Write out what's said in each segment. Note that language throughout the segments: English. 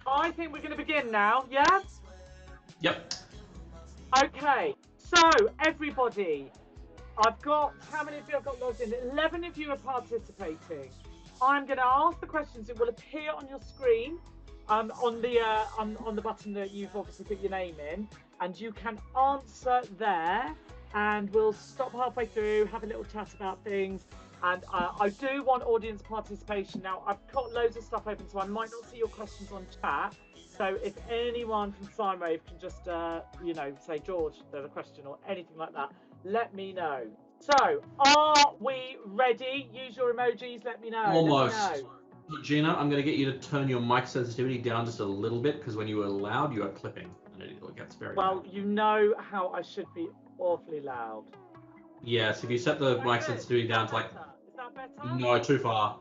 I think we're going to begin now, yeah? Yep. Okay, so everybody, I've got, how many of you have got logged in? 11 of you are participating. I'm going to ask the questions. It will appear on your screen on the button that you've obviously put your name in, and you can answer there, and we'll stop halfway through, have a little chat about things. And I do want audience participation. Now, I've got loads of stuff open, so I might not see your questions on chat. So if anyone from Sine Wave can just, say, George, there's a question or anything like that, let me know. So, are we ready? Use your emojis, let me know. Almost. Let me know. Gina, I'm going to get you to turn your mic sensitivity down just a little bit, because when you are loud, you are clipping. And it gets very loud. You know how I should be awfully loud. Yes, if you set the mic sensitivity down to like... Is that better? No, too far.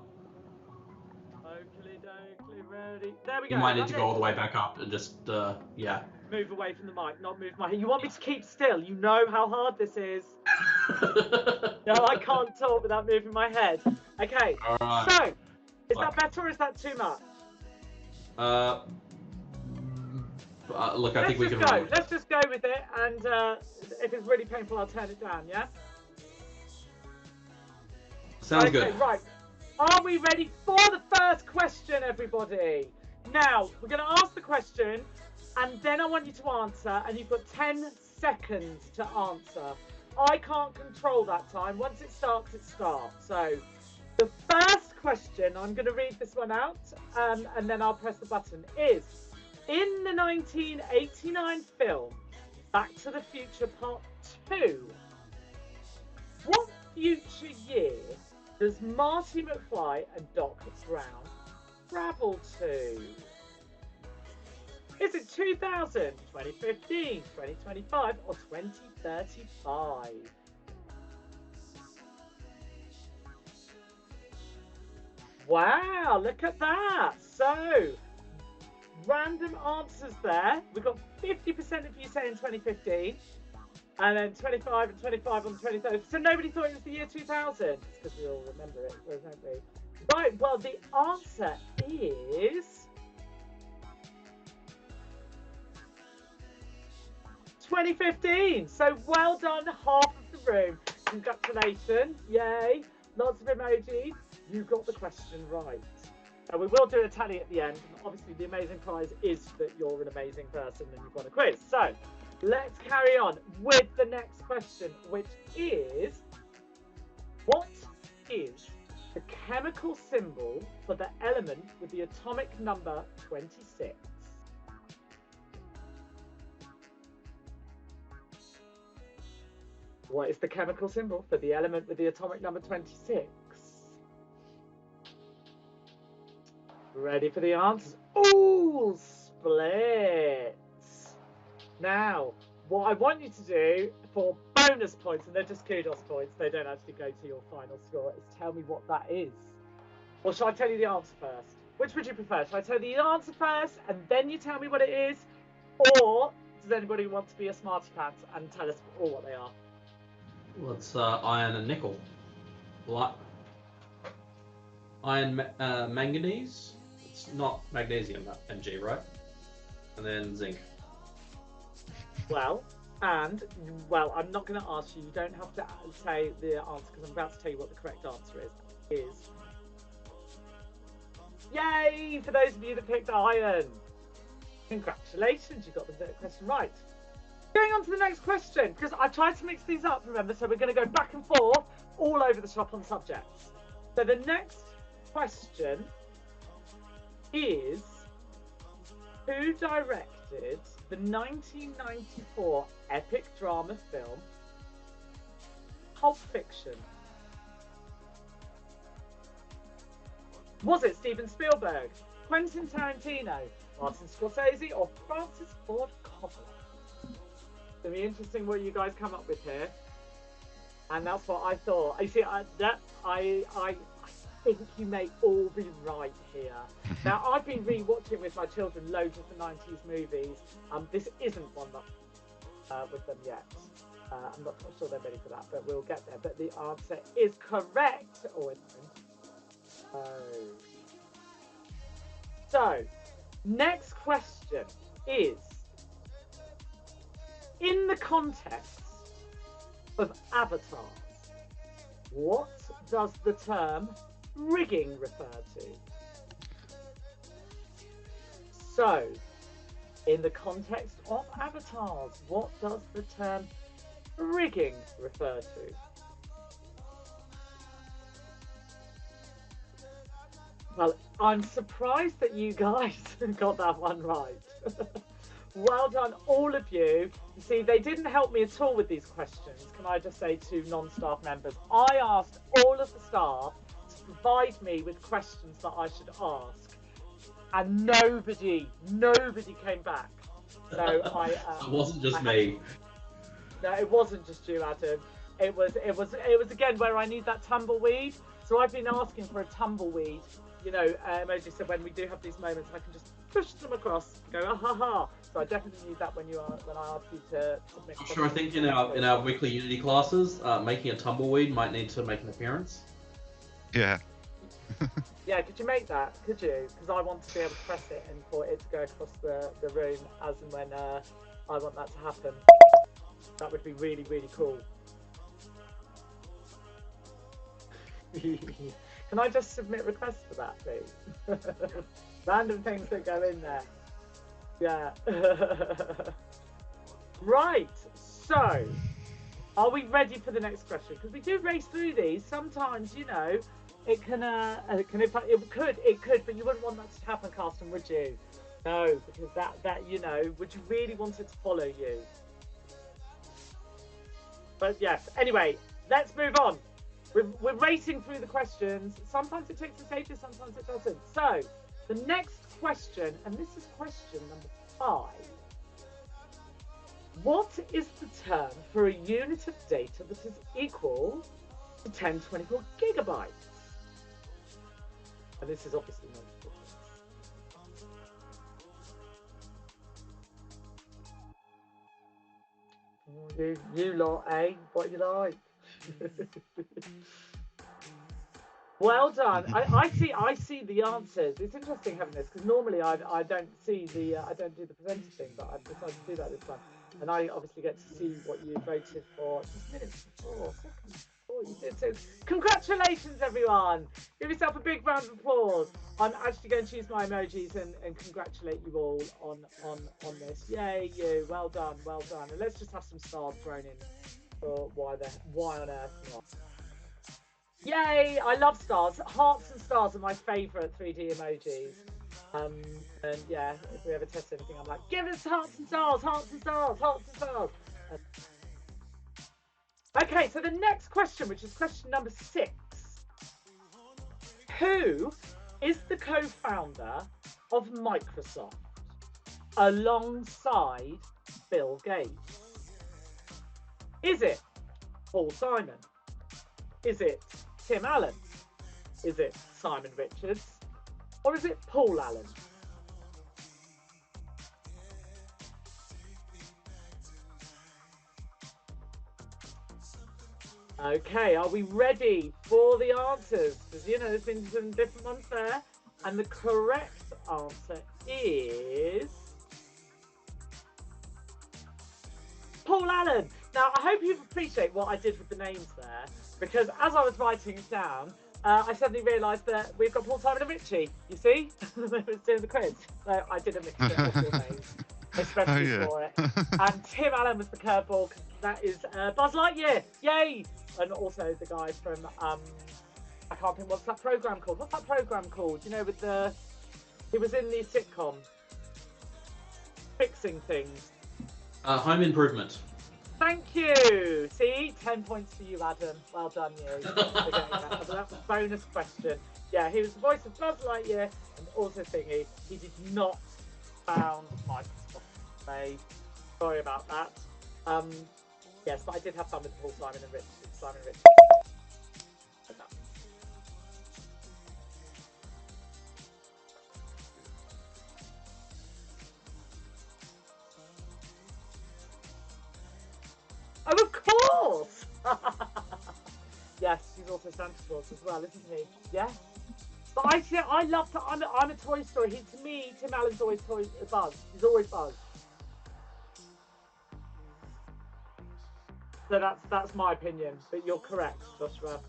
Oakley dokley, ready. There we go. You might need to go all the way back up and just, yeah. Move away from the mic, not move my head. You want me to keep still? You know how hard this is. No, I can't talk without moving my head. Okay. All right. So, is that better or is that too much? Look, I think we can. Let's just go with it, and if it's really painful, I'll turn it down. Yeah. Sounds good. Right. Are we ready for the first question, everybody? Now, we're going to ask the question, and then I want you to answer, and you've got 10 seconds to answer. I can't control that time. Once it starts, it starts. So, the first question, I'm going to read this one out, and then I'll press the button, is, in the 1989 film, Back to the Future Part 2, what future year does Marty McFly and Doc Brown travel to? Is it 2000, 2015, 2025, or 2035? Wow, look at that. So, random answers there. We've got 50% of you saying 2015. And then 25 and 25 on the 23rd. So nobody thought it was the year 2000. It's because we all remember it, don't we? Right, well, the answer is 2015. So well done, half of the room. Congratulations. Yay. Lots of emojis. You got the question right. We will do a tally at the end. Obviously, the amazing prize is that you're an amazing person and you've won a quiz. So, let's carry on with the next question, which is, what is the chemical symbol for the element with the atomic number 26? What is the chemical symbol for the element with the atomic number 26? Ready for the answers? Ooh, split. Now, what I want you to do for bonus points, and they're just kudos points, they don't actually go to your final score, is tell me what that is. Or shall I tell you the answer first? Which would you prefer? Shall I tell you the answer first, and then you tell me what it is? Or does anybody want to be a smarty pants and tell us all what they are? Well, it's iron and nickel. Iron, manganese. It's not magnesium, Mg, right? And then zinc. Well, I'm not going to ask you. You don't have to say the answer because I'm about to tell you what the correct answer is. Yay! For those of you that picked iron. Congratulations, you got the question right. Going on to the next question, because I tried to mix these up, remember, so we're going to go back and forth all over the shop on subjects. So the next question is, who directed the 1994 epic drama film Pulp Fiction? Was it Steven Spielberg, Quentin Tarantino, Martin Scorsese, or Francis Ford Coppola? It's going to be interesting what you guys come up with here. And that's what I thought. You see, I think you may all be right here. Now, I've been re-watching with my children loads of the 90s movies. This isn't one that with them yet. I'm not sure they're ready for that, but we'll get there. But the answer is correct. Oh, it's so Next question is, in the context of avatars, what does the term rigging refer to? So, in the context of avatars, what does the term rigging refer to? Well, I'm surprised that you guys got that one right. Well done, all of you. You see, they didn't help me at all with these questions, can I just say to non-staff members. I asked all of the staff to provide me with questions that I should ask, and nobody came back. So it wasn't just me. No, it wasn't just you, Adam. It was again where I need that tumbleweed. So I've been asking for a tumbleweed. You know, emoji said when we do have these moments, I can just push them across and go, ah ha ha. So I definitely need that when I ask you to submit. I'm sure. I think in our weekly Unity classes, making a tumbleweed might need to make an appearance. Yeah. Yeah, could you make that? Could you? Because I want to be able to press it and for it to go across the room as and when I want that to happen. That would be really, really cool. Can I just submit requests for that, please? Random things that go in there. Yeah. Right. So, are we ready for the next question? Because we do race through these. Sometimes, you know, it could, but you wouldn't want that to happen, Carsten, would you? No, because that you know, would you really want it to follow you? But yes. Anyway, let's move on. We're racing through the questions. Sometimes it takes us ages, sometimes it doesn't. So, the next question, and this is question number 5. What is the term for a unit of data that is equal to 1024 gigabytes? And this is obviously multiple choice. You lot, eh? What you like? Well done. I see the answers. It's interesting having this because normally I don't see the I don't do the presenter thing, but I've decided to do that this time, and I obviously get to see what you voted for just minutes before, seconds before you did. So congratulations, everyone! Give yourself a big round of applause. I'm actually going to use my emojis and congratulate you all on this. Yay, you! Well done, well done. And let's just have some stars thrown in for why on earth not. Yay! I love stars. Hearts and stars are my favourite 3D emojis. And yeah, if we ever test anything, I'm like, give us hearts and stars, hearts and stars, hearts and stars. Okay, so the next question, which is question number 6. Who is the co-founder of Microsoft alongside Bill Gates? Is it Paul Simon? Is it Tim Allen? Is it Simon Richards? Or is it Paul Allen? Okay, are we ready for the answers? Because, you know, there's been some different ones there. And the correct answer is Paul Allen. Now, I hope you appreciate what I did with the names there, because as I was writing it down, I suddenly realised that we've got Paul Simon and Richie, you see? It's doing the quiz. So I did a mixture of your names, especially for it. And Tim Allen was the curveball, because that is Buzz Lightyear. Yay! And also the guy from, I can't think, what's that programme called? What's that programme called? You know, with the, he was in the sitcom, fixing things. Home Improvement. Thank you. See, 10 points for you, Adam. Well done, you. That was a bonus question. Yeah, he was the voice of Buzz Lightyear, and also thingy, he did not found Microsoft. Sorry about that. Yes, but I did have fun with Paul Simon and Rich. Oh, of course! Yes, he's also Santa Claus as well, isn't he? Yes. But I love to. I'm a Toy Story. To me, Tim Allen's always Buzz. He's always Buzz. So that's my opinion. But you're correct, Joshua.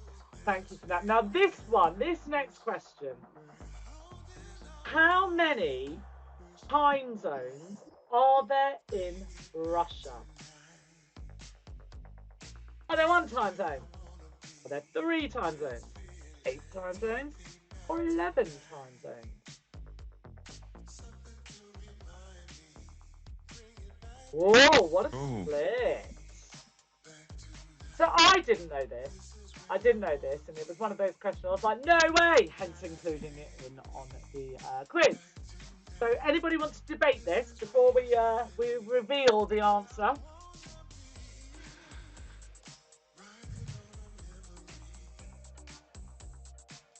Thank you for that. Now this next question. How many time zones are there in Russia? Are there 1 time zone? Are there 3 time zones? 8 time zones? Or 11 time zones? Whoa, what a split. So I didn't know this. And it was one of those questions I was like, no way, hence including it in on the quiz. So anybody wants to debate this before we reveal the answer?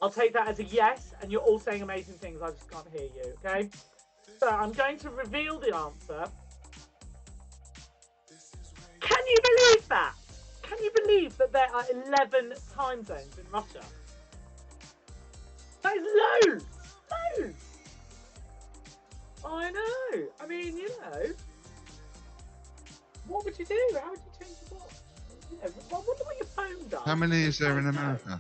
I'll take that as a yes, and you're all saying amazing things. I just can't hear you, okay? So I'm going to reveal the answer. Can you believe that? Can you believe that there are 11 time zones in Russia? That is loads! Loads! I know. I mean, you know. What would you do? How would you change your watch? You know, I wonder what your phone does. How many is there in America?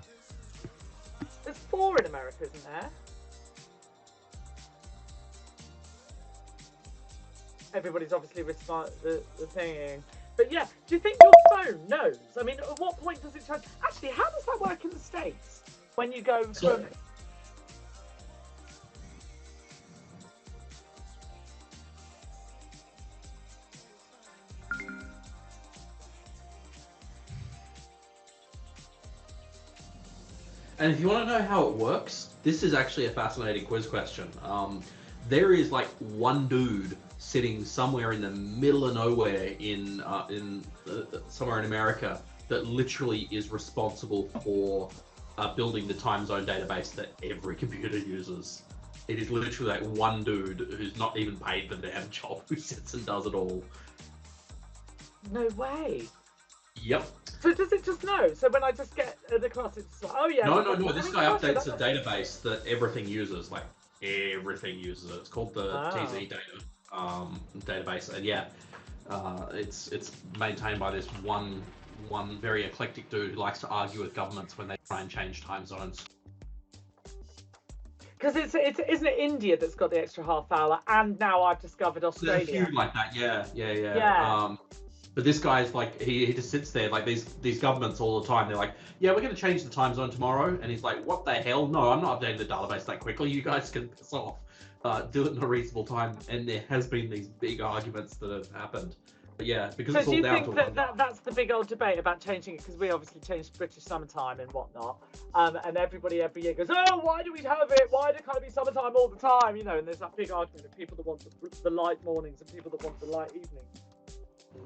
There's 4 in America, isn't there? Everybody's obviously the thing. But yeah, do you think your phone knows? I mean, at what point does it change? Actually, how does that work in the States? When you go from... And if you want to know how it works, this is actually a fascinating quiz question. There is like one dude sitting somewhere in the middle of nowhere in somewhere in America that literally is responsible for building the time zone database that every computer uses. It is literally like one dude who's not even paid the damn job who sits and does it all. No way. Yep. So does it just know? So when I just get the class, it's like, oh yeah. No. This guy updates a database that everything uses, like everything uses it. It's called the TZ data database, and yeah, it's maintained by this one very eclectic dude who likes to argue with governments when they try and change time zones. Because it's isn't it India that's got the extra half hour, and now I've discovered Australia. There's a few like that, yeah. But this guy's like, he just sits there, like these governments all the time, they're like, yeah, we're going to change the time zone tomorrow. And he's like, what the hell? No, I'm not updating the database that quickly. You guys can piss off. Do it in a reasonable time. And there has been these big arguments that have happened. But yeah, because so it's all down to... So do you think that's the big old debate about changing it? Because we obviously changed British summertime and whatnot. And everybody every year goes, oh, why do we have it? Why can't it be summertime all the time? You know, and there's that big argument of people that want the light mornings and people that want the light evenings.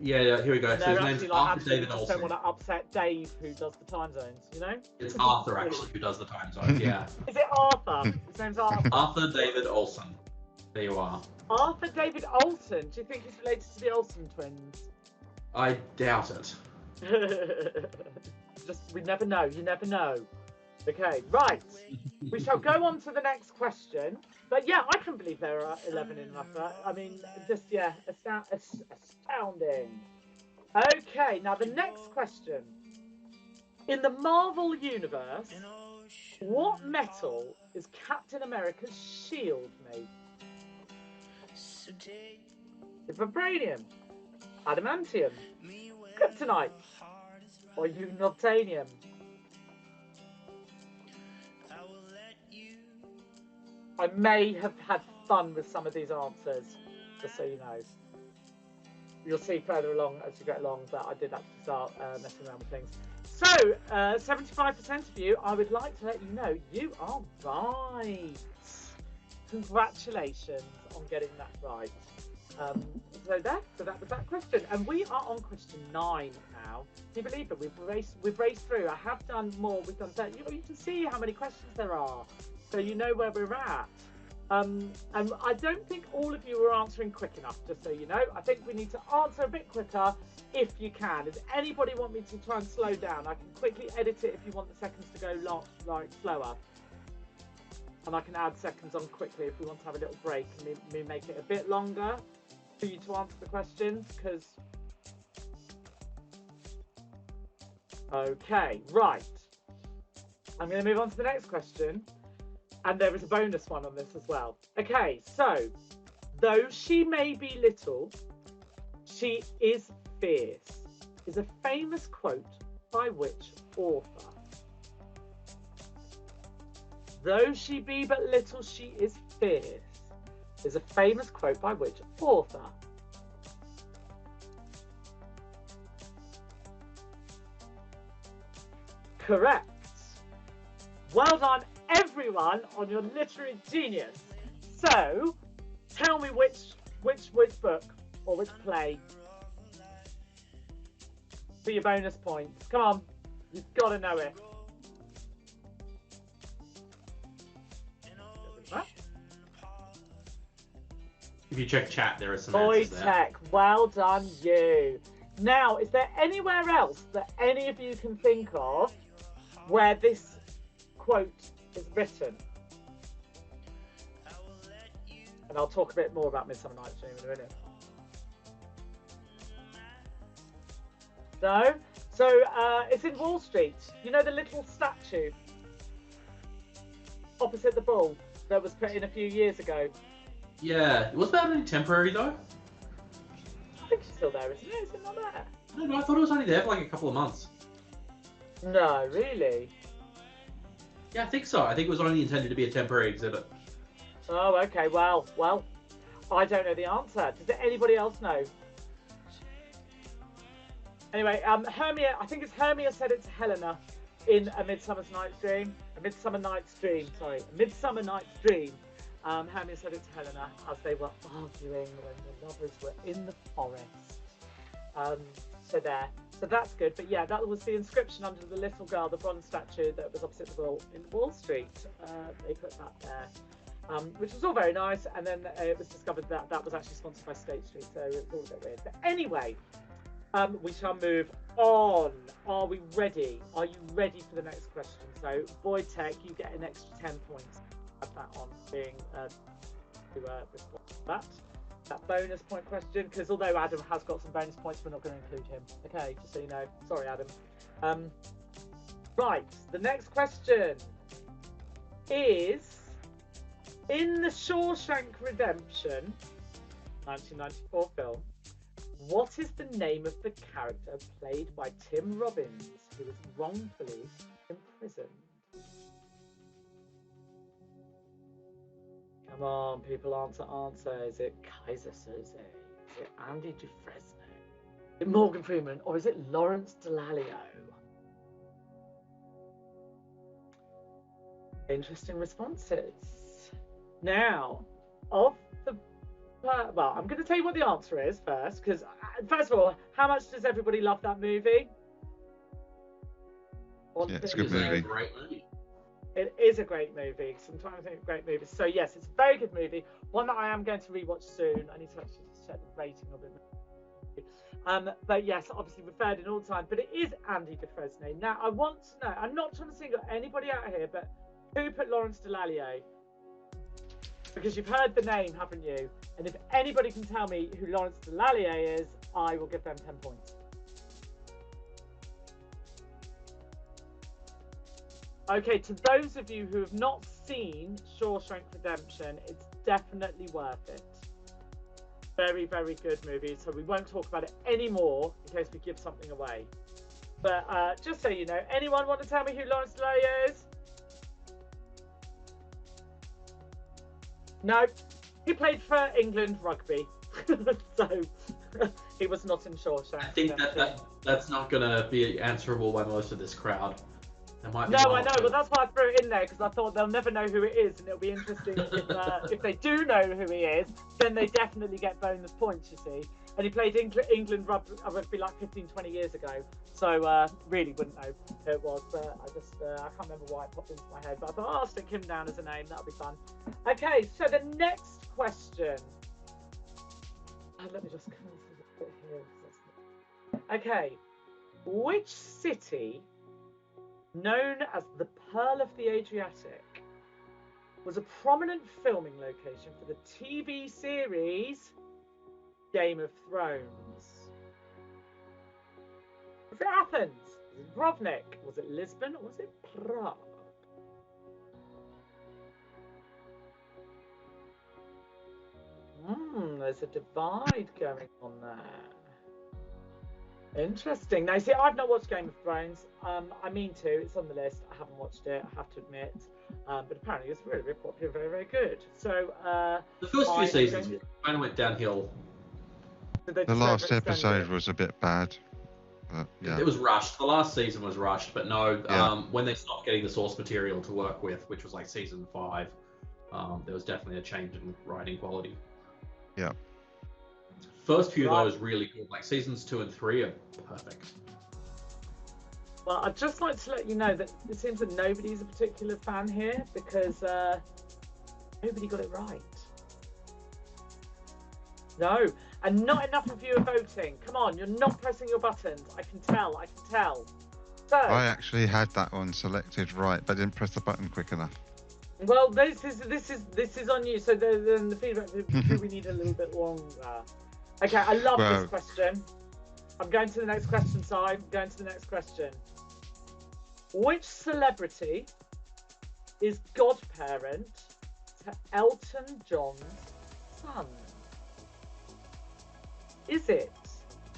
Yeah, here we go. So his name's Arthur David Olson. I don't want to upset Dave, who does the time zones, you know? It's Arthur, actually, who does the time zones, yeah. Is it Arthur? His name's Arthur. Arthur David Olson. There you are. Arthur David Olson? Do you think he's related to the Olsen twins? I doubt it. We never know. You never know. Okay, right. We shall go on to the next question. But yeah, I couldn't believe there are 11 in Russia. I mean, just, yeah, astounding. Okay, now the next question. In the Marvel Universe, what metal is Captain America's shield made? Is vibranium, adamantium, kryptonite, or unobtainium? I may have had fun with some of these answers, just so you know. You'll see further along as you get along that I did actually start messing around with things. So, 75% of you, I would like to let you know, you are right. Congratulations on getting that right. So that was that question, and we are on question 9 now. Can you believe it? We've raced through. I have done more. We've done that. You can see how many questions there are, so you know where we're at. And I don't think all of you are answering quick enough. Just so you know, I think we need to answer a bit quicker if you can. Does anybody want me to try and slow down? I can quickly edit it if you want the seconds to go slower. and I can add seconds on quickly if we want to have a little break and me make it a bit longer for you to answer the questions. Because okay, right. I'm going to move on to the next question, and there is a bonus one on this as well. Okay, so though she may be little, she is fierce is a famous quote by which author? Though she be but little, she is fierce is a famous quote by which author? Correct. Well done, everyone, on your literary genius. So, tell me which book or which play for your bonus points. Come on, you've got to know it. If you check chat, there are some answers there. Tech, well done, you. Now, is there anywhere else that any of you can think of where this quote is written? And I'll talk a bit more about Midsummer Night's Dream in a minute. So it's in Wall Street. You know the little statue opposite the Bull that was put in a few years ago? Yeah. Was that only temporary, though? I think she's still there, isn't it? Is it not there? No, I thought it was only there for like a couple of months. No, really? Yeah, I think so. I think it was only intended to be a temporary exhibit. Oh, okay. Well, I don't know the answer. Does anybody else know? Anyway, Hermia, I think it's Hermia said it to Helena in A Midsummer Night's Dream. Hermia said it to Helena as they were arguing when the lovers were in the forest. So that's good. But yeah, that was the inscription under the little girl, the bronze statue that was opposite the wall in Wall Street. They put that there, which was all very nice. And then it was discovered that that was actually sponsored by State Street, so it was all a bit weird. But anyway, we shall move on. Are we ready? Are you ready for the next question? So, Wojtek, you get an extra 10 points. Have that on being to respond to that bonus point question, because although Adam has got some bonus points, we're not going to include him. Okay, just so you know. Sorry, Adam. Right, the next question is, in the Shawshank Redemption 1994 film, what is the name of the character played by Tim Robbins, who was wrongfully imprisoned? Come on, people, answer. Is it Kaiser Soze? Is it Andy Dufresne? Is it Morgan Freeman? Or is it Lawrence Dallaglio? Interesting responses. Now, well, I'm going to tell you what the answer is first, because first of all, how much does everybody love that movie? Yeah, it's a good movie. Great movie. It is a great movie. Sometimes I think of great movies. So yes, it's a very good movie. One that I am going to rewatch soon. I need to actually just check the rating of it. But yes, obviously referred in all the time. But it is Andy Dufresne. Now I want to know. I'm not trying to single anybody out here, but who put Lawrence Dallaglio? Because you've heard the name, haven't you? And if anybody can tell me who Lawrence Dallaglio is, I will give them 10 points. Okay, to those of you who have not seen Shawshank Redemption, it's definitely worth it. Very, very good movie. So we won't talk about it anymore in case we give something away. But just so you know, anyone want to tell me who Lawrence Dallaglio is? No, he played for England rugby, so he was not in Shawshank. I think that's not going to be answerable by most of this crowd. No, I know, but that's why I threw it in there, because I thought they'll never know who it is, and it'll be interesting if they do know who he is, then they definitely get bonus points, you see. And he played England rugby like 15, 20 years ago, so really wouldn't know who it was, but I can't remember why it popped into my head, but I thought, I'll stick him down as a name, that'll be fun. Okay, so the next question. Let me just come off a bit here. Okay, which city, known as the Pearl of the Adriatic, was a prominent filming location for the TV series Game of Thrones? Was it Athens? Was it Dubrovnik? Was it Lisbon? Or was it Prague? There's a divide going on there. Interesting. Now, see, I've not watched Game of Thrones. I mean to. It's on the list. I haven't watched it, I have to admit. But apparently it's really, really popular, very, very good. So the first few seasons kind of went downhill. The last episode was a bit bad. Yeah. It was rushed. The last season was rushed, but no, when they stopped getting the source material to work with, which was like season 5, there was definitely a change in writing quality. Yeah. First few though is really cool. Like seasons 2 and 3 are perfect. Well, I'd just like to let you know that it seems that nobody's a particular fan here because nobody got it right. No, and not enough of you are voting. Come on, you're not pressing your buttons. I can tell. So I actually had that one selected right, but didn't press the button quick enough. Well, this is on you. So then the feedback, we need a little bit longer. Okay, I love this question. I'm going to the next question, Si. I'm going to the next question. Which celebrity is godparent to Elton John's son? Is it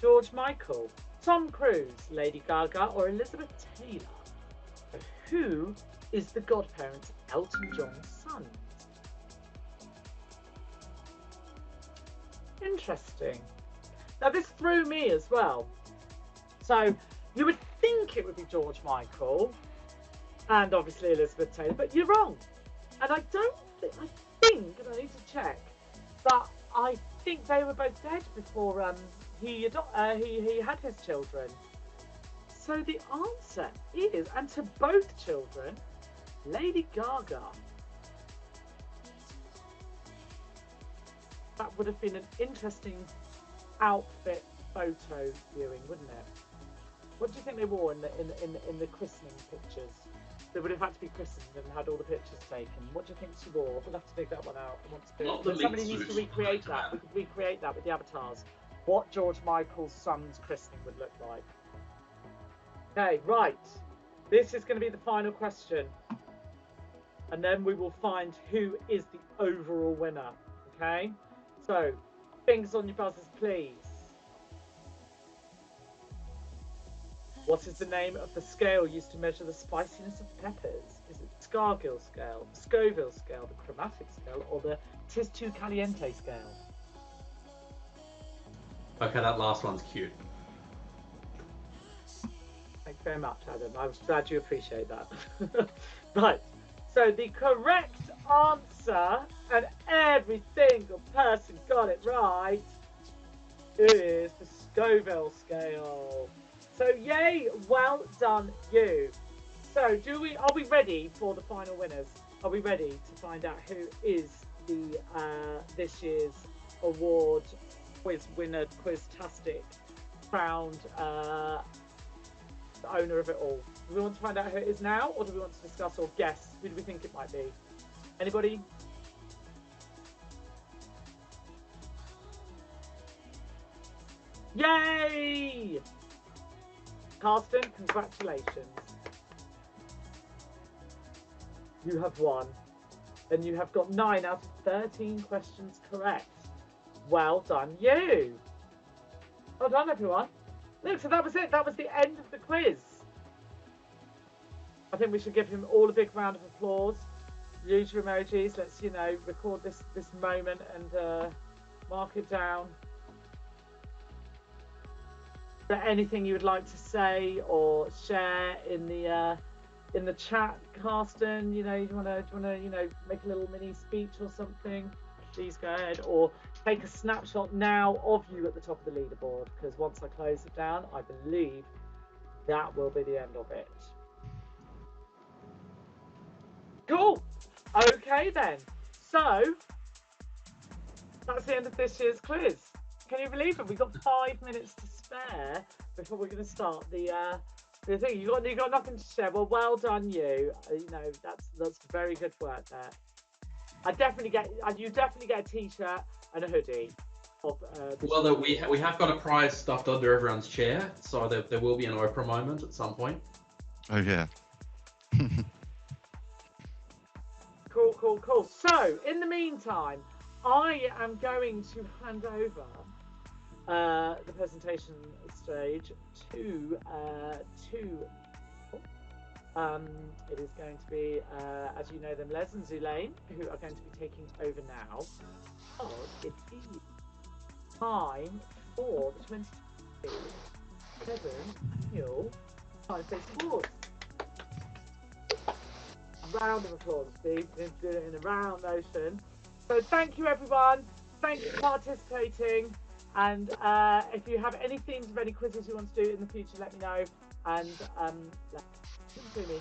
George Michael, Tom Cruise, Lady Gaga, or Elizabeth Taylor? Who is the godparent to Elton John's son? Interesting. Now this threw me as well. So you would think it would be George Michael and obviously Elizabeth Taylor, but you're wrong. And I think, and I need to check, but I think they were both dead before he had his children. So the answer is, and to both children, Lady Gaga. That would have been an interesting outfit photo viewing, wouldn't it? What do you think they wore in the christening pictures? They would have had to be christened and had all the pictures taken. What do you think she wore? We'll have to dig that one out. Somebody needs to recreate that. We could recreate that with the avatars. What George Michael's son's christening would look like. Okay, right. This is going to be the final question. And then we will find who is the overall winner. Okay? So, fingers on your buzzers, please. What is the name of the scale used to measure the spiciness of peppers? Is it the Scargill scale, the Scoville scale, the chromatic scale, or the Tis Too Caliente scale? Okay, that last one's cute. Thank you very much, Adam. I was glad you appreciate that. Right. So the correct answer, and every single person got it right, is the Scoville scale. So yay, well done you. So are we ready for the final winners? Are we ready to find out who is the this year's award quiz winner, Quiztastic, crowned the owner of it all? Do we want to find out who it is now, or do we want to discuss or guess who do we think it might be? Anybody? Yay! Carsten, congratulations. You have won. And you have got 9 out of 13 questions correct. Well done, you. Well done, everyone. Look, so that was it. That was the end of the quiz. I think we should give him all a big round of applause. Use your emojis. Let's, record this moment and mark it down. Is there anything you would like to say or share in the chat, Carsten? You want to make a little mini speech or something? Please go ahead, or take a snapshot now of you at the top of the leaderboard, because once I close it down, I believe that will be the end of it. Cool. Okay then. So that's the end of this year's quiz. Can you believe it? We've got 5 minutes to spare before we're going to start the thing. You got nothing to share. Well done you. That's very good work there. You definitely get a t-shirt and a hoodie. Well, we have got a prize stuffed under everyone's chair, so there will be an Oprah moment at some point. Oh yeah. Cool. So, in the meantime, I am going to hand over the presentation stage to it is going to be, as you know them, Les and Zulaine, who are going to be taking over now. Oh, it is time for the 2022 annual Sinespace Awards. Round of applause, Steve. We're doing it in a round motion. So thank you, everyone. Thank you for participating. And if you have any themes of any quizzes you want to do in the future, let me know. And let me.